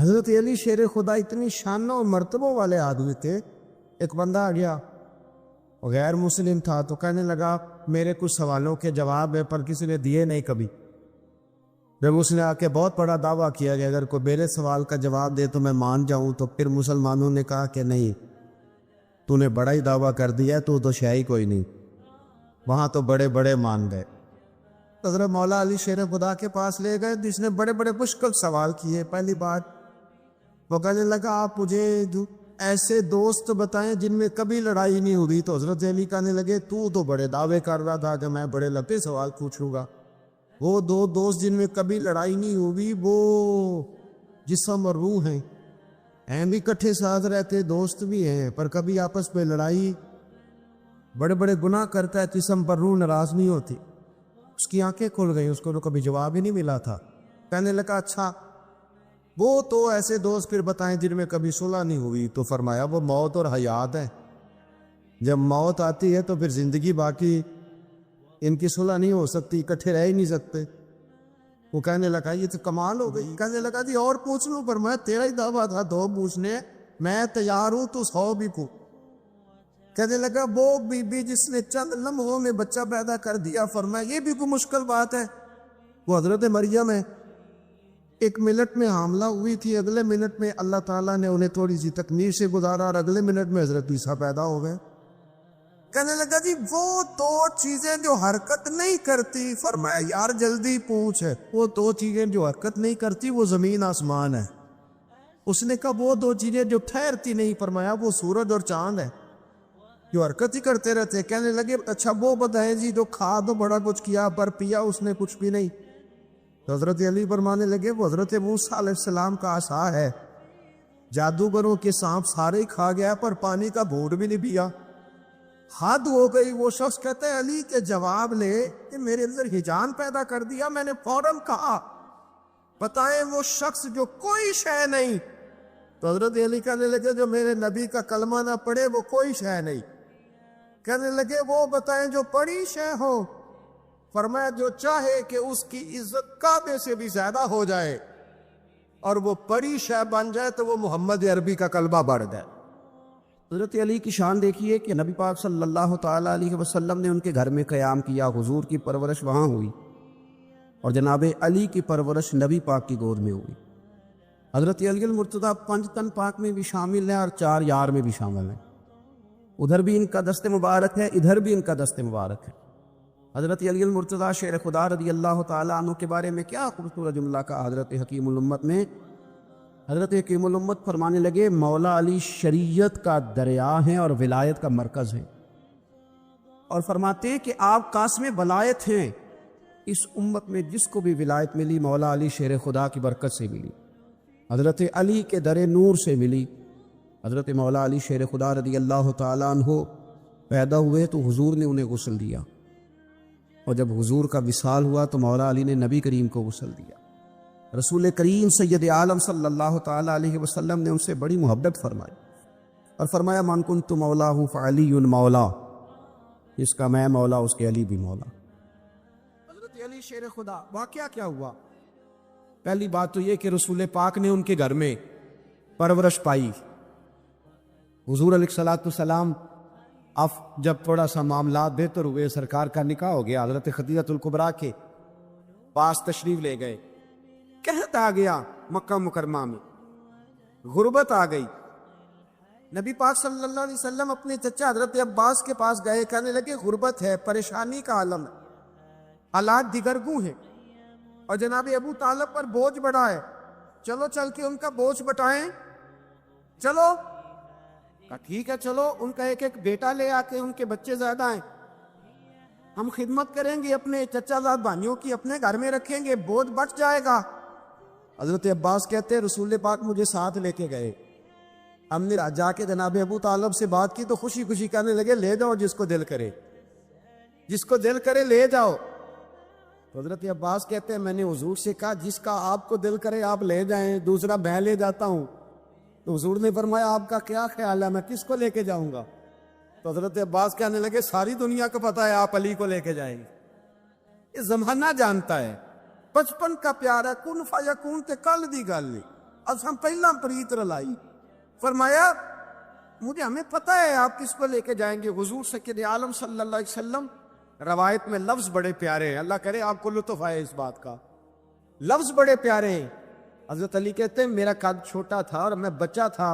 حضرت علی شیر خدا اتنی شانوں اور مرتبوں والے آدمی تھے. ایک بندہ آ گیا، غیر مسلم تھا، تو کہنے لگا میرے کچھ سوالوں کے جواب ہے پر کسی نے دیے نہیں کبھی. جب اس نے آ کے بہت بڑا دعویٰ کیا کہ اگر کوئی میرے سوال کا جواب دے تو میں مان جاؤں، تو پھر مسلمانوں نے کہا کہ نہیں، تو نے بڑا ہی دعویٰ کر دیا، تو شے ہی کوئی نہیں. وہاں تو بڑے بڑے مان گئے. حضرت مولا علی شیر خدا کے پاس لے گئے، جس نے بڑے بڑے مشکل سوال کیے. پہلی بات وہ کہنے لگا آپ مجھے ایسے دوست بتائیں جن میں کبھی لڑائی نہیں ہوئی. تو حضرت علی کہنے لگے تو بڑے دعوے کر رہا تھا کہ میں بڑے لمبے سوال پوچھوں گا. وہ دو دوست جن میں کبھی لڑائی نہیں ہوئی وہ جسم اور روح ہیں بھی کٹھے ساتھ رہتے، دوست بھی ہیں، پر کبھی آپس میں لڑائی، بڑے بڑے گناہ کرتا ہے، جسم پر روح ناراض نہیں ہوتی. اس کی آنکھیں کھل گئیں، اس کو تو کبھی جواب ہی نہیں ملا تھا. کہنے لگا اچھا وہ تو ایسے دوست پھر بتائیں جن میں کبھی صلح نہیں ہوئی. تو فرمایا وہ موت اور حیات ہے. جب موت آتی ہے تو پھر زندگی باقی ان کی صلح نہیں ہو سکتی، اکٹھے رہ ہی نہیں سکتے. وہ کہنے لگا یہ تو کمال ہو گئی. کہنے لگا جی اور پوچھ لوں؟ پر میں تیرا ہی دعویٰ تھا دو پوچھنے، میں تیار ہوں، تو 100 بھی پوچھ. کہنے لگا وہ بی بی جس نے چند لمحوں میں بچہ پیدا کر دیا، فرمایا یہ بھی کوئی مشکل بات ہے؟ وہ حضرت مریم ہے. 1 منٹ میں حاملہ ہوئی تھی، اگلے منٹ میں اللہ تعالیٰ نے انہیں تھوڑی سی تکلیف سے گزارا اور اگلے منٹ میں حضرت عیسیٰ پیدا ہو گئے. کہنے لگا جی وہ 2 چیزیں جو حرکت نہیں کرتی. فرمایا یار جلدی پوچھ. ہے وہ 2 چیزیں جو حرکت نہیں کرتی وہ زمین آسمان ہے. اس نے کہا وہ 2 چیزیں جو ٹھہرتی نہیں. فرمایا وہ سورج اور چاند ہے جو حرکت ہی کرتے رہتے. کہنے لگے اچھا وہ بتائیں جی جو کھا تو بڑا کچھ کیا پر پیا اس نے کچھ بھی نہیں. تو حضرت علی فرمانے لگے وہ حضرت موسیٰ علیہ السلام کا عصا ہے، جادوگروں کے سانپ سارے ہی کھا گیا پر پانی کا بھونٹ بھی نہیں پیا. حد ہو گئی. وہ شخص کہتا ہے علی کے جواب لے کہ میرے اندر ہجان پیدا کر دیا. میں نے فوراً کہا بتائیں وہ شخص جو کوئی شے نہیں. تو حضرت علی کہنے لگے جو میرے نبی کا کلمہ نہ پڑھے وہ کوئی شے نہیں. کہنے لگے وہ بتائیں جو بڑی شے ہو. فرمایا جو چاہے کہ اس کی عزت کعبے سے بھی زیادہ ہو جائے اور وہ بڑی شے بن جائے تو وہ محمد عربی کا کلمہ پڑھ جائے. حضرت علی کی شان دیکھیے کہ نبی پاک صلی اللہ تعالیٰ علیہ وسلم نے ان کے گھر میں قیام کیا، حضور کی پرورش وہاں ہوئی اور جناب علی کی پرورش نبی پاک کی گود میں ہوئی. حضرت علی المرتضیٰ 5 تن پاک میں بھی شامل ہیں اور 4 یار میں بھی شامل ہیں. ادھر بھی ان کا دست مبارک ہے، ادھر بھی ان کا دست مبارک ہے. حضرت علی المرتضیٰ شیر خدا رضی اللہ تعالیٰ عنہ کے بارے میں کیا خوبصورت جملہ کا حضرت حکیم الامت میں. حضرت حکیم الامت فرمانے لگے مولا علی شریعت کا دریا ہیں اور ولایت کا مرکز ہیں، اور فرماتے ہیں کہ آپ قاسم ولایت ہیں. اس امت میں جس کو بھی ولایت ملی مولا علی شیر خدا کی برکت سے ملی، حضرت علی کے در نور سے ملی. حضرت مولا علی شیر خدا رضی اللہ تعالیٰ عنہ پیدا ہوئے تو حضور نے انہیں غسل دیا، اور جب حضور کا وصال ہوا تو مولا علی نے نبی کریم کو غسل دیا. رسول کریم سید عالم صلی اللہ تعالیٰ علیہ وسلم نے ان سے بڑی محبت فرمائی اور فرمایا من کنت مولاہ فعلی مولا، جس کا میں مولا اس کے علی بھی مولا. حضرت علی شیر خدا واقعہ کیا ہوا؟ پہلی بات تو یہ کہ رسول پاک نے ان کے گھر میں پرورش پائی. حضور علیہ السلام اب جب تھوڑا سا معاملات بہتر ہوئے، سرکار کا نکاح ہو گیا، حضرت خدیجہ الکبریٰ کے پاس تشریف لے گئے. قحط آ گیا مکہ مکرمہ میں، غربت آ گئی. نبی پاک صلی اللہ علیہ وسلم اپنے چچا حضرت عباس کے پاس گئے. کہنے لگے غربت ہے، پریشانی کا عالم ہے، حالات دیگرگوں ہیں اور جناب ابو طالب پر بوجھ بڑھا ہے، چلو چل کے ان کا بوجھ بٹائیں. چلو کہا ٹھیک ہے چلو. ان کا ایک بیٹا لے آ کے، ان کے بچے زیادہ ہیں، ہم خدمت کریں گے اپنے چچا زاد بھائیوں کی، اپنے گھر میں رکھیں گے، بوجھ بچ جائے گا. حضرت عباس کہتے ہیں رسول پاک مجھے ساتھ لے کے گئے. ہم نے جا کے جناب ابو طالب سے بات کی تو خوشی خوشی کہنے لگے لے جاؤ جس کو دل کرے، جس کو دل کرے لے جاؤ. تو حضرت عباس کہتے ہیں میں نے حضور سے کہا جس کا آپ کو دل کرے آپ لے جائیں، دوسرا میں لے جاتا ہوں. تو حضور نے فرمایا آپ کا کیا خیال ہے، میں کس کو لے کے جاؤں گا؟ تو حضرت عباس کہنے لگے ساری دنیا کو پتا ہے آپ علی کو لے کے جائیں گے. یہ زمانہ جانتا ہے، 55 کا پیارا کن فیکون تے کل دی گل نہیں. ہم پہلا پریت رلائی. فرمایا مجھے ہمیں پتہ ہے آپ کس کو لے کے جائیں گے. حضور سید عالم صلی اللہ علیہ وسلم روایت میں لفظ بڑے پیارے ہیں, اللہ کرے آپ کو لطف آئے اس بات کا. لفظ بڑے پیارے ہیں. حضرت علی کہتے ہیں میرا قد چھوٹا تھا اور میں بچہ تھا,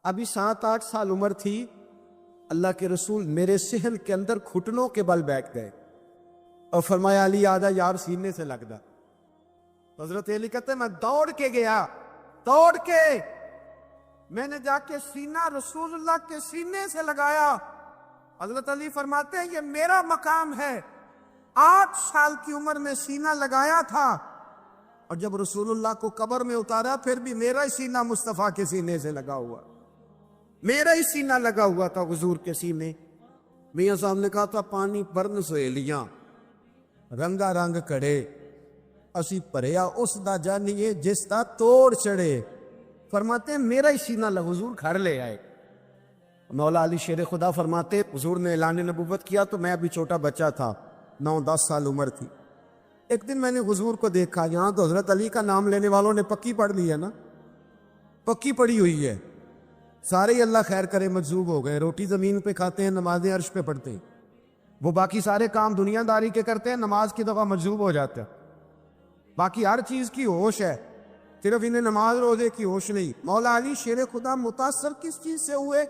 ابھی 7-8 سال عمر تھی. اللہ کے رسول میرے صحن کے اندر گھٹنوں کے بل بیٹھ گئے اور فرمایا علی آجا یار سینے سے لگ دا. حضرت علی کہتے ہیں میں دوڑ کے گیا, دوڑ کے میں نے جا کے سینہ رسول اللہ کے سینے سے لگایا. حضرت علی فرماتے ہیں یہ میرا مقام ہے. 8 سال کی عمر میں سینہ لگایا تھا اور جب رسول اللہ کو قبر میں اتارا پھر بھی میرا ہی سینہ مصطفیٰ کے سینے سے لگا ہوا, میرا ہی سینہ لگا ہوا تھا حضور کے سینے. میاں صاحب نے کہا تھا پانی برن سہیلیاں رنگا رنگ کڑے اسی پریا اس دا جانیے جس دا توڑ چڑھے. فرماتے ہیں میرا ہی سینہ لگا, حضور گھر لے آئے. مولا علی شیر خدا فرماتے حضور نے اعلان نبوت کیا تو میں ابھی چھوٹا بچہ تھا, 9-10 سال عمر تھی. ایک دن میں نے حضور کو دیکھا, یہاں تو حضرت علی کا نام لینے والوں نے پکی پڑھ لی ہے نا, پکی پڑھی ہوئی ہے. سارے ہی اللہ خیر کرے مجذوب ہو گئے, روٹی زمین پہ کھاتے ہیں, نمازیں عرش پہ پڑھتے ہیں. وہ باقی سارے کام دنیا داری کے کرتے ہیں, نماز کی دفعہ مجذوب ہو جاتا ہے. باقی ہر چیز کی ہوش ہے, صرف انہیں نماز روزے کی ہوش نہیں. مولا علی شیر خدا متاثر کس چیز سے ہوئے؟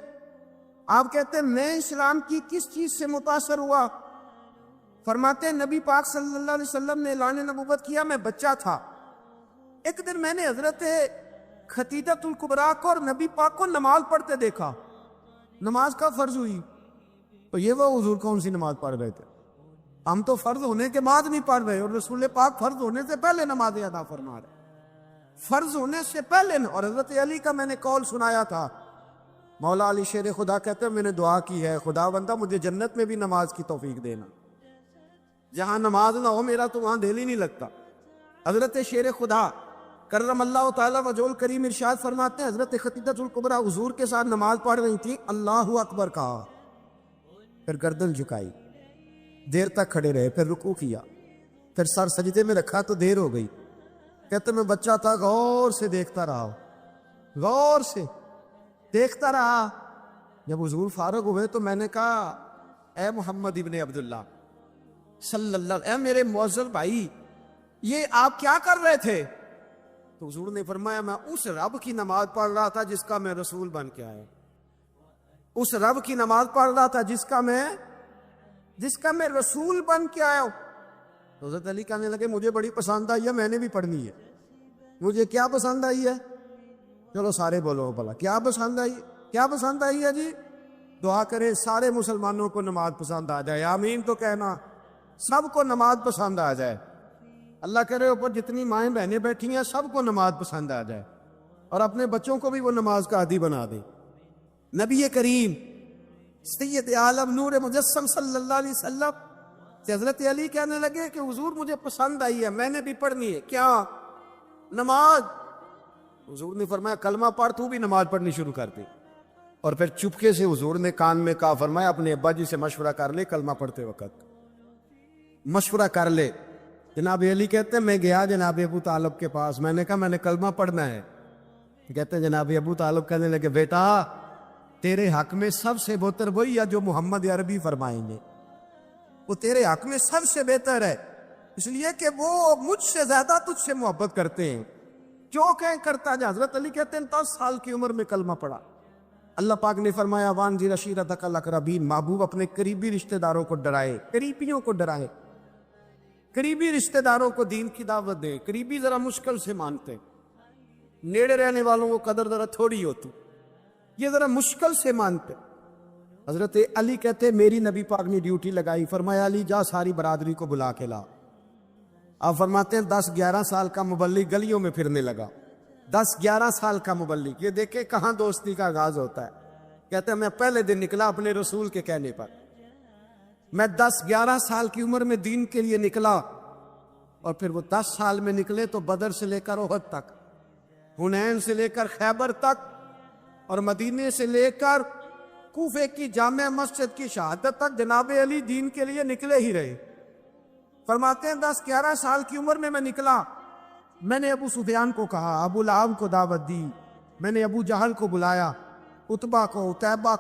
آپ کہتے ہیں میں اسلام کی کس چیز سے متاثر ہوا؟ فرماتے ہیں نبی پاک صلی اللہ علیہ وسلم نے اعلان نبوت کیا, میں بچہ تھا. ایک دن میں نے حضرت خدیجۃ الکبریٰ کو اور نبی پاک کو نماز پڑھتے دیکھا. نماز کا فرض ہوئی تو یہ وہ حضور کون سی نماز پڑھ رہے تھے؟ ہم تو فرض ہونے کے بعد نہیں پڑھ رہے, اور رسول پاک فرض ہونے سے پہلے نماز ادا فرما رہے, فرض ہونے سے پہلے. اور حضرت علی کا میں نے قول سنایا تھا. مولا علی شیر خدا کہتے ہیں میں نے دعا کی ہے خدا بندہ مجھے جنت میں بھی نماز کی توفیق دینا, جہاں نماز نہ ہو میرا تو وہاں دل ہی نہیں لگتا. حضرت شیر خدا کرم اللہ تعالیٰ وجہ الکریم ارشاد فرماتے ہیں حضرت خدیجۃ الکبریٰ حضور کے ساتھ نماز پڑھ رہی تھی, اللہ اکبر کہا, پھر گردن جھکائی, دیر تک کھڑے رہے, پھر رکوع کیا, پھر سر سجدے میں رکھا تو دیر ہو گئی. کہتے میں بچہ تھا, غور سے دیکھتا رہا, غور سے دیکھتا رہا. جب حضور فارغ ہوئے تو میں نے کہا اے محمد ابن عبداللہ صلی اللہ علیہ وسلم, اے میرے معزز بھائی یہ آپ کیا کر رہے تھے؟ تو حضور نے فرمایا میں اس رب کی نماز پڑھ رہا تھا جس کا میں رسول بن کے آیا, اس رب کی نماز پڑھ رہا تھا جس کا میں رسول بن کے آیا ہوں. تو حضرت علی کہنے لگے مجھے بڑی پسند آئی ہے, میں نے بھی پڑھنی ہے. مجھے کیا پسند آئی ہے؟ چلو سارے بولو بھلا کیا پسند آئی, کیا پسند آئی ہے جی؟ دعا کرے سارے مسلمانوں کو نماز پسند آ جائے, آمین تو کہنا, سب کو نماز پسند آ جائے. اللہ کرے اوپر جتنی مائیں بہنیں بیٹھی ہیں سب کو نماز پسند آ جائے, اور اپنے بچوں کو بھی وہ نماز کا عادی بنا دے. نبی کریم سید عالم نور مجسم صلی اللہ علیہ وسلم سے حضرت علی کہنے لگے کہ حضور مجھے پسند آئی ہے, میں نے بھی پڑھنی ہے. کیا؟ نماز. حضور نے فرمایا کلمہ پڑھ, تو بھی نماز پڑھنی شروع کر دی. اور پھر چپکے سے حضور نے کان میں کہا, فرمایا اپنے ابا جی سے مشورہ کر لے, کلمہ پڑھتے وقت مشورہ کر لے. جناب علی کہتے ہیں میں گیا جناب ابو طالب کے پاس, میں نے کہا میں نے کلمہ پڑھنا ہے. کہتے ہیں جناب ابو طالب کہنے لگے بیٹا تیرے حق میں سب سے بہتر وہی ہے جو محمد عربی فرمائیں گے, وہ تیرے حق میں سب سے بہتر ہے, اس لیے کہ وہ مجھ سے زیادہ تجھ سے محبت کرتے ہیں, جو کہیں کرتا جا. حضرت علی کہتے ہیں 10 سال کی عمر میں کلمہ پڑھا. اللہ پاک نے فرمایا وانذر عشیرتک الاقربین, محبوب اپنے قریبی رشتہ داروں کو ڈرائے, قریبیوں کو ڈرائے, قریبی رشتہ داروں کو دین کی دعوت دے. قریبی ذرا مشکل سے مانتے, نیڑے رہنے والوں کو قدر ذرا تھوڑی ہوتی, یہ ذرا مشکل سے مانتے. حضرت علی کہتے میری نبی پاک نے ڈیوٹی لگائی, فرمایا علی جا ساری برادری کو بلا کے لا. آپ فرماتے ہیں 10-11 سال کا مبلغ گلیوں میں پھرنے لگا. 10-11 سال کا مبلغ, یہ دیکھیں کہاں دوستی کا آغاز ہوتا ہے. کہتے ہیں میں پہلے دن نکلا اپنے رسول کے کہنے پر, میں 10-11 سال کی عمر میں دین کے لیے نکلا, اور پھر وہ 10 سال میں نکلے تو بدر سے لے کر احد تک, حنین سے لے کر خیبر تک, اور مدینے سے لے کر کوفے کی جامع مسجد کی شہادت تک جناب علی دین کے لیے نکلے ہی رہے. فرماتے ہیں 10-11 سال کی عمر میں نکلا, میں نے ابو سفیان کو کہا، ابو لہب کو دعوت دی، میں نے ابو جہل کو بلایا، عتبہ کو، عتیبہ